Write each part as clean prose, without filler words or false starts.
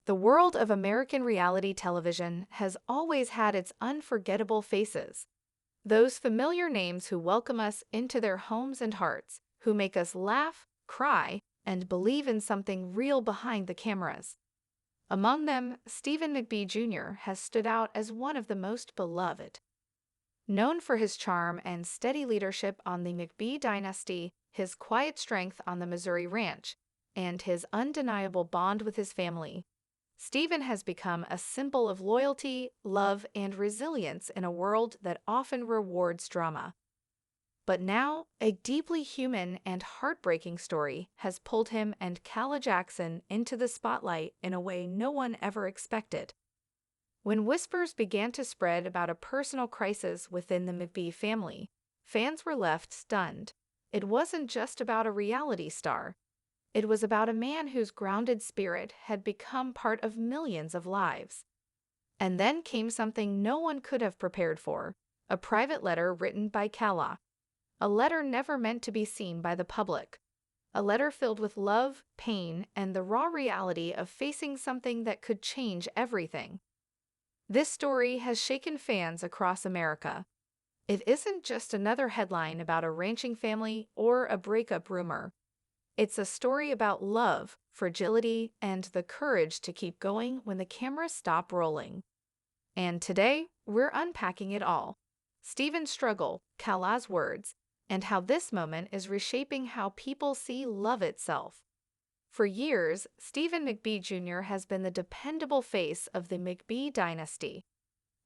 The world of American reality television has always had its unforgettable faces. Those familiar names who welcome us into their homes and hearts, who make us laugh, cry, and believe in something real behind the cameras. Among them, Stephen McBee Jr. has stood out as one of the most beloved. Known for his charm and steady leadership on the McBee dynasty, his quiet strength on the Missouri ranch, and his undeniable bond with his family, Stephen has become a symbol of loyalty, love, and resilience in a world that often rewards drama. But now, a deeply human and heartbreaking story has pulled him and Calah into the spotlight in a way no one ever expected. When whispers began to spread about a personal crisis within the McBee family, fans were left stunned. It wasn't just about a reality star. It was about a man whose grounded spirit had become part of millions of lives. And then came something no one could have prepared for, a private letter written by Calah. A letter never meant to be seen by the public. A letter filled with love, pain, and the raw reality of facing something that could change everything. This story has shaken fans across America. It isn't just another headline about a ranching family or a breakup rumor. It's a story about love, fragility, and the courage to keep going when the cameras stop rolling. And today, we're unpacking it all. Stephen's struggle, Calah's words, and how this moment is reshaping how people see love itself. For years, Stephen McBee Jr. has been the dependable face of the McBee dynasty.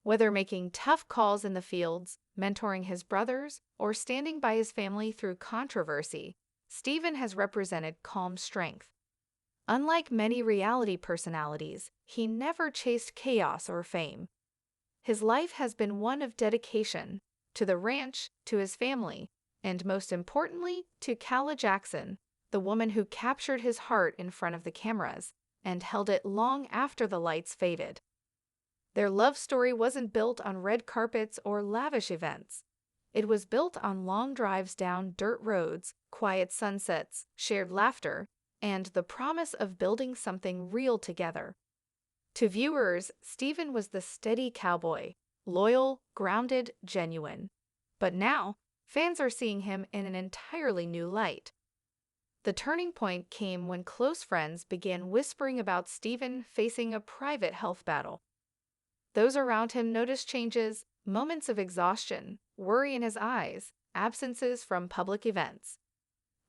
Whether making tough calls in the fields, mentoring his brothers, or standing by his family through controversy, Stephen has represented calm strength. Unlike many reality personalities, he never chased chaos or fame. His life has been one of dedication to the ranch, to his family, and most importantly, to Calah, the woman who captured his heart in front of the cameras and held it long after the lights faded. Their love story wasn't built on red carpets or lavish events. It was built on long drives down dirt roads, quiet sunsets, shared laughter, and the promise of building something real together. To viewers, Stephen was the steady cowboy, loyal, grounded, genuine. But now, fans are seeing him in an entirely new light. The turning point came when close friends began whispering about Stephen facing a private health battle. Those around him noticed changes, moments of exhaustion, worry in his eyes, absences from public events.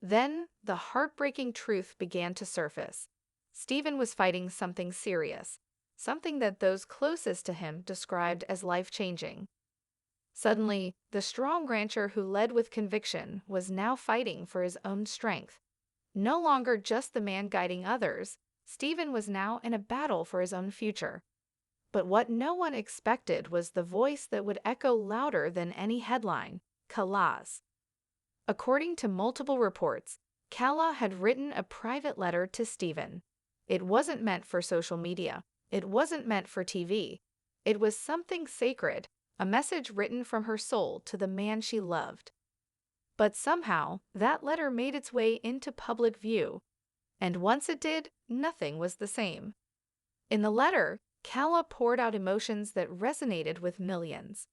Then, the heartbreaking truth began to surface. Stephen was fighting something serious, something that those closest to him described as life-changing. Suddenly, the strong rancher who led with conviction was now fighting for his own strength. No longer just the man guiding others, Stephen was now in a battle for his own future. But what no one expected was the voice that would echo louder than any headline, Calah's. According to multiple reports, Calah had written a private letter to Stephen. It wasn't meant for social media. It wasn't meant for TV. It was something sacred, a message written from her soul to the man she loved. But somehow, that letter made its way into public view. And once it did, nothing was the same. In the letter, Calah poured out emotions that resonated with millions.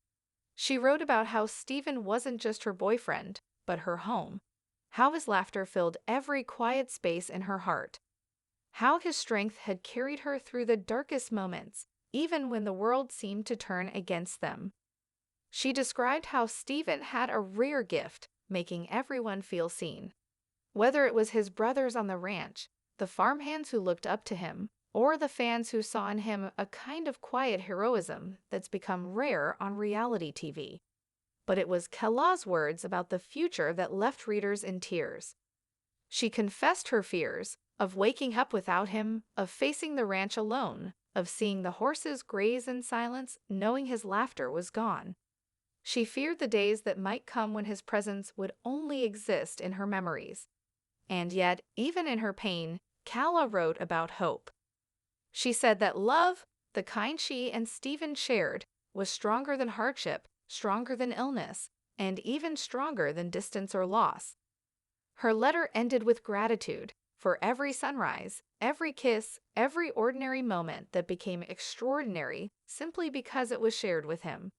She wrote about how Stephen wasn't just her boyfriend, but her home. How his laughter filled every quiet space in her heart. How his strength had carried her through the darkest moments, even when the world seemed to turn against them. She described how Stephen had a rare gift, making everyone feel seen. Whether it was his brothers on the ranch, the farmhands who looked up to him, or the fans who saw in him a kind of quiet heroism that's become rare on reality TV. But it was Calah's words about the future that left readers in tears. She confessed her fears of waking up without him, of facing the ranch alone, of seeing the horses graze in silence, knowing his laughter was gone. She feared the days that might come when his presence would only exist in her memories. And yet, even in her pain, Calah wrote about hope. She said that love, the kind she and Stephen shared, was stronger than hardship, stronger than illness, and even stronger than distance or loss. Her letter ended with gratitude for every sunrise, every kiss, every ordinary moment that became extraordinary simply because it was shared with him.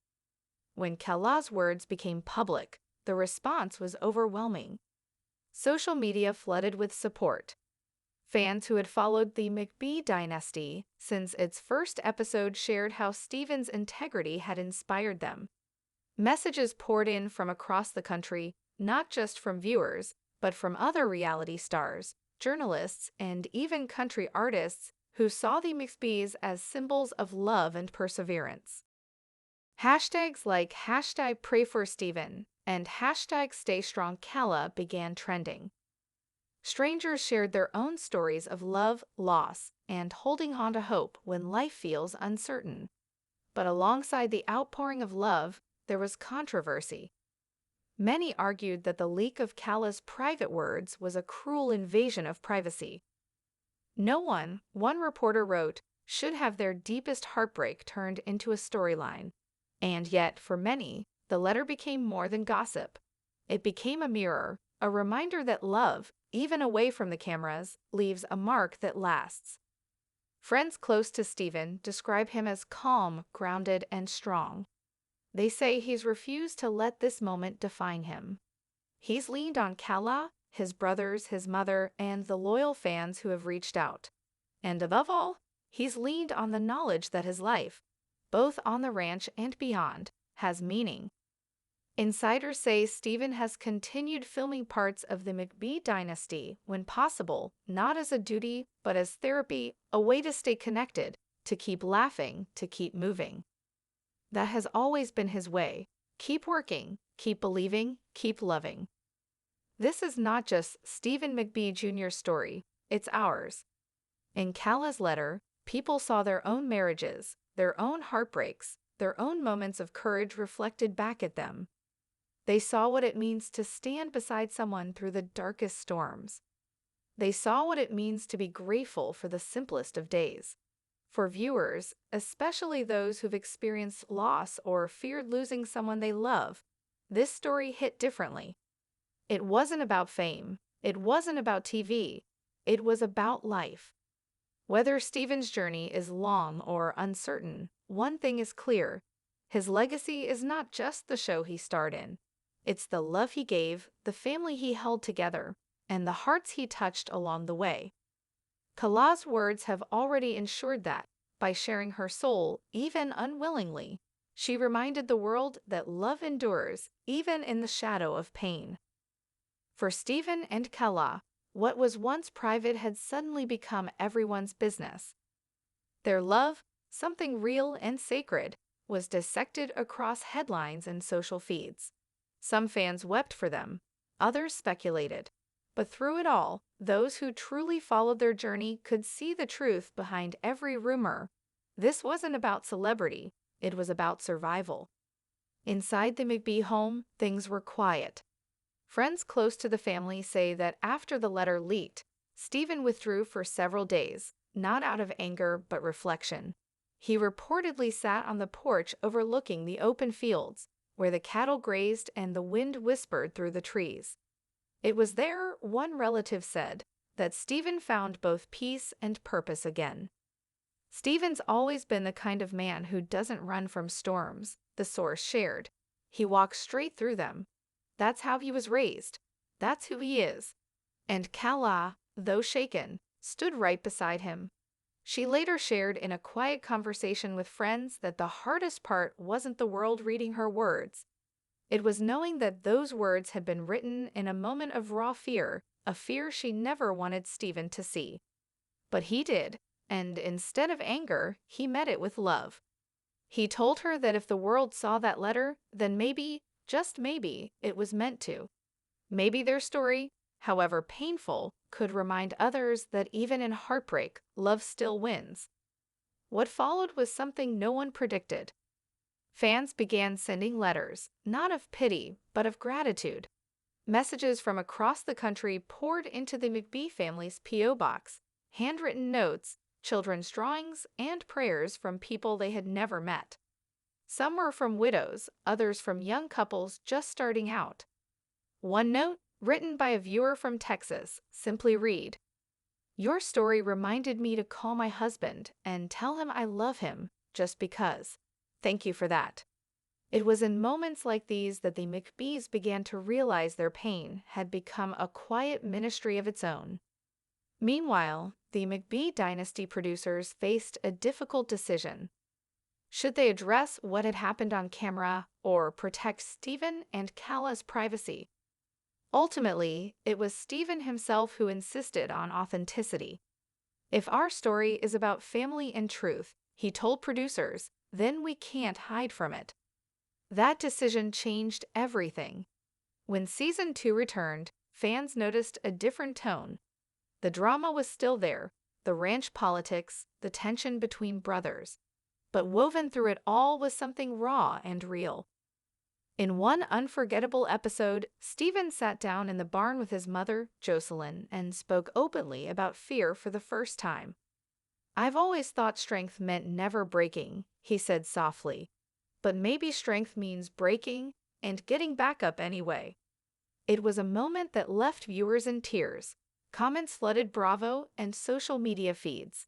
When Calah's words became public, the response was overwhelming. Social media flooded with support. Fans who had followed the McBee dynasty since its first episode shared how Steven's integrity had inspired them. Messages poured in from across the country, not just from viewers, but from other reality stars, journalists, and even country artists who saw the McBees as symbols of love and perseverance. Hashtags like #PrayForSteven and #StayStrongCalah began trending. Strangers shared their own stories of love, loss, and holding on to hope when life feels uncertain. But alongside the outpouring of love, there was controversy. Many argued that the leak of Calah's private words was a cruel invasion of privacy. No one reporter wrote, should have their deepest heartbreak turned into a storyline. And yet, for many, the letter became more than gossip. It became a mirror, a reminder that love, even away from the cameras, leaves a mark that lasts. Friends close to Steven describe him as calm, grounded, and strong. They say he's refused to let this moment define him. He's leaned on Calah, his brothers, his mother, and the loyal fans who have reached out. And above all, he's leaned on the knowledge that his life, both on the ranch and beyond, has meaning. Insiders say Steven has continued filming parts of the McBee dynasty when possible, not as a duty, but as therapy, a way to stay connected, to keep laughing, to keep moving. That has always been his way. Keep working, keep believing, keep loving. This is not just Stephen McBee Jr.'s story, it's ours. In Calah's letter, people saw their own marriages, their own heartbreaks, their own moments of courage reflected back at them. They saw what it means to stand beside someone through the darkest storms. They saw what it means to be grateful for the simplest of days. For viewers, especially those who've experienced loss or feared losing someone they love, this story hit differently. It wasn't about fame. It wasn't about TV. It was about life. Whether Steven's journey is long or uncertain, one thing is clear. His legacy is not just the show he starred in. It's the love he gave, the family he held together, and the hearts he touched along the way. Calah's words have already ensured that, by sharing her soul, even unwillingly, she reminded the world that love endures, even in the shadow of pain. For Steven and Calah, what was once private had suddenly become everyone's business. Their love, something real and sacred, was dissected across headlines and social feeds. Some fans wept for them, others speculated. But through it all, those who truly followed their journey could see the truth behind every rumor. This wasn't about celebrity, it was about survival. Inside the McBee home, things were quiet. Friends close to the family say that after the letter leaked, Steven withdrew for several days, not out of anger but reflection. He reportedly sat on the porch overlooking the open fields, where the cattle grazed and the wind whispered through the trees. It was there, one relative said, that Steven found both peace and purpose again. Steven's always been the kind of man who doesn't run from storms, the source shared. He walks straight through them. That's how he was raised. That's who he is. And Calah, though shaken, stood right beside him. She later shared in a quiet conversation with friends that the hardest part wasn't the world reading her words. It was knowing that those words had been written in a moment of raw fear, a fear she never wanted Steven to see. But he did, and instead of anger, he met it with love. He told her that if the world saw that letter, then maybe, just maybe, it was meant to. Maybe their story, however painful, could remind others that even in heartbreak, love still wins. What followed was something no one predicted. Fans began sending letters, not of pity, but of gratitude. Messages from across the country poured into the McBee family's P.O. box, handwritten notes, children's drawings, and prayers from people they had never met. Some were from widows, others from young couples just starting out. One note, written by a viewer from Texas, simply read, Your story reminded me to call my husband and tell him I love him just because. Thank you for that. It was in moments like these that the McBees began to realize their pain had become a quiet ministry of its own. Meanwhile, the McBee dynasty producers faced a difficult decision. Should they address what had happened on camera or protect Stephen and Calah's privacy? Ultimately, it was Stephen himself who insisted on authenticity. If our story is about family and truth, he told producers, then we can't hide from it. That decision changed everything. When season 2 returned, fans noticed a different tone. The drama was still there, the ranch politics, the tension between brothers. But woven through it all was something raw and real. In one unforgettable episode, Stephen sat down in the barn with his mother, Jocelyn, and spoke openly about fear for the first time. "I've always thought strength meant never breaking," he said softly. "But maybe strength means breaking and getting back up anyway." It was a moment that left viewers in tears. Comments flooded Bravo and social media feeds.